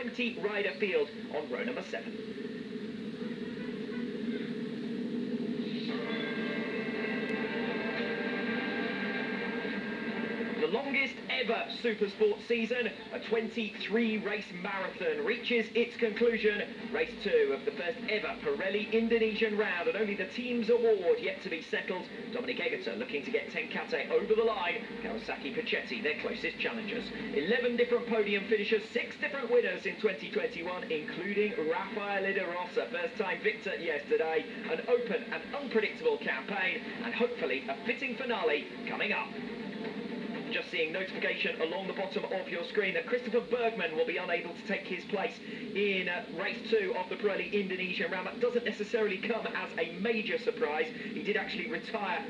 20-rider field on row number 7. The longest ever Supersport season, a 23-race marathon, reaches its conclusion. Race 2 of the first ever Pirelli Indonesian round, and only the team's award yet to be settled. Dominic Egerton looking to get Tecate over the line. Kawasaki Pacetti, their closest challengers. 11 different podium finishers, 6 different winners in 2021, including Rafael de Rosa, first-time victor yesterday. An open and unpredictable campaign, and hopefully a fitting finale coming up. Just seeing notification along the bottom of your screen that Christopher Bergman will be unable to take his place in race 2 of the Pirelli Indonesian round. That doesn't necessarily come as a major surprise. He did actually retire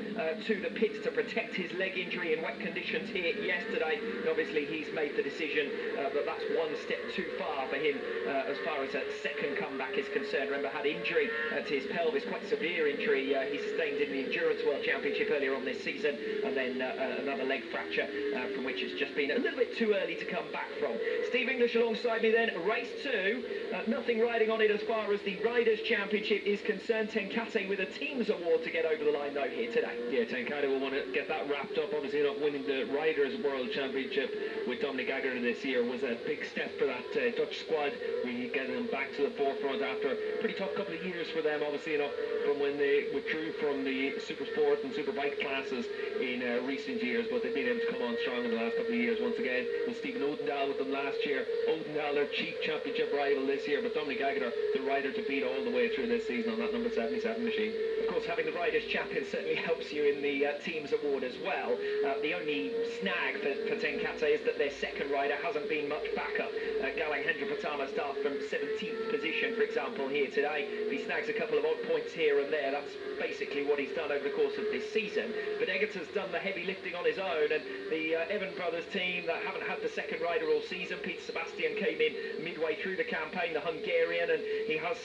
to the pits to protect his leg injury in wet conditions here yesterday. And obviously he's made the decision that that's one step too far for him as far as a second comeback is concerned. Remember, had injury to his pelvis, quite severe injury he sustained in the Endurance World Championship earlier on this season, and then another leg fracture from which it's just been a little bit too early to come back from. Steve English alongside me then. Race 2, nothing riding on it as far as the Riders' Championship is concerned. Tecate with a team's award to get over the line though here today. Yeah, Tecate will want to get that wrapped up. Obviously not winning the Riders' World Championship with Dominic Egerton this year was a big step for that Dutch squad. We getting them back to the forefront after a pretty tough couple of years for them, obviously, from when they withdrew from the Supersport and Superbike classes in recent years, but they've been able to come on strong in the last couple of years once again. With Stephen Odendaal with them last year, Odendaal their chief championship rival this year, but Dominic Egerton the rider to beat all the way through this season on that number 77 machine. Of course, having the Riders' Champion certainly helps you in the team's award as well. The only snag for Tecate is that their second rider hasn't been much backup. Galang Hendra Pratama start from 17th position, for example, here today. If he snags a couple of odd points here and there, that's basically what he's done over the course of this season. But Egerton's done the heavy lifting on his own, and the Evan Brothers team that haven't had the second rider all season. Peter Sebastian came in midway through the campaign, the Hungarian, and he has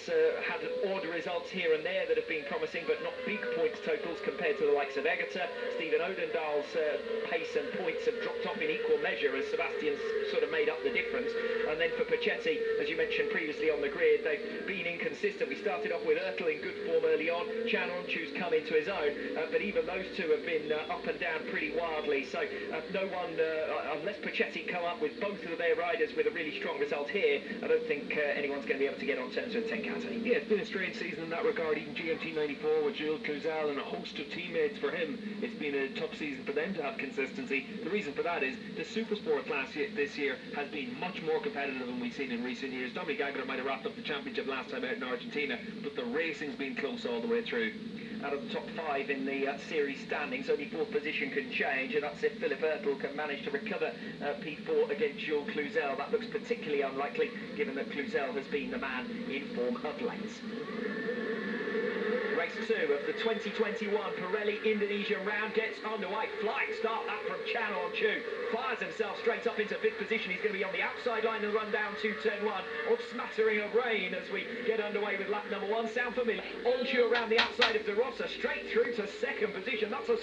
had odd results here and there that have been promising, but not big points totals compared to the likes of Egerton. Stephen Odendaal's pace and points have dropped off in equal measure as Sebastian's sort of made up the difference. And then for Pacetti, as you mentioned previously on the grid, they've been inconsistent. We started off with Ertel in good form early on. Chan Onchu's come into his own, but even those two have been up and down pretty wildly. So no one, unless Pacetti come up with both of their riders with a really strong result here, I don't think anyone's going to be able to get on terms with Tecate. Yeah, it's been a strange season in that regard. Even GMT 94 with Jules Cluzel and a host of teammates for him, it's been a tough season for them to have consistency. The reason for that is the Supersport class this year has been much more competitive than we've seen in recent years. Dominic Egerton might have wrapped up the championship last time out in Argentina, but the racing's been close all the way through. Out of the top 5 in the series standings, only 4th position can change, and that's if Philip Ertel can manage to recover P4 against Jules Cluzel. That looks particularly unlikely, given that Cluzel has been the man in form of late. Race 2 of the 2021 Pirelli Indonesian round gets underway. Flying start that from Chan Onchu. Fires himself straight up into 5th position. He's going to be on the outside line and run down to turn 1. All smattering of rain as we get underway with lap number 1. Sound familiar? Onchu around the outside of De Rosa, straight through to 2nd position. That's a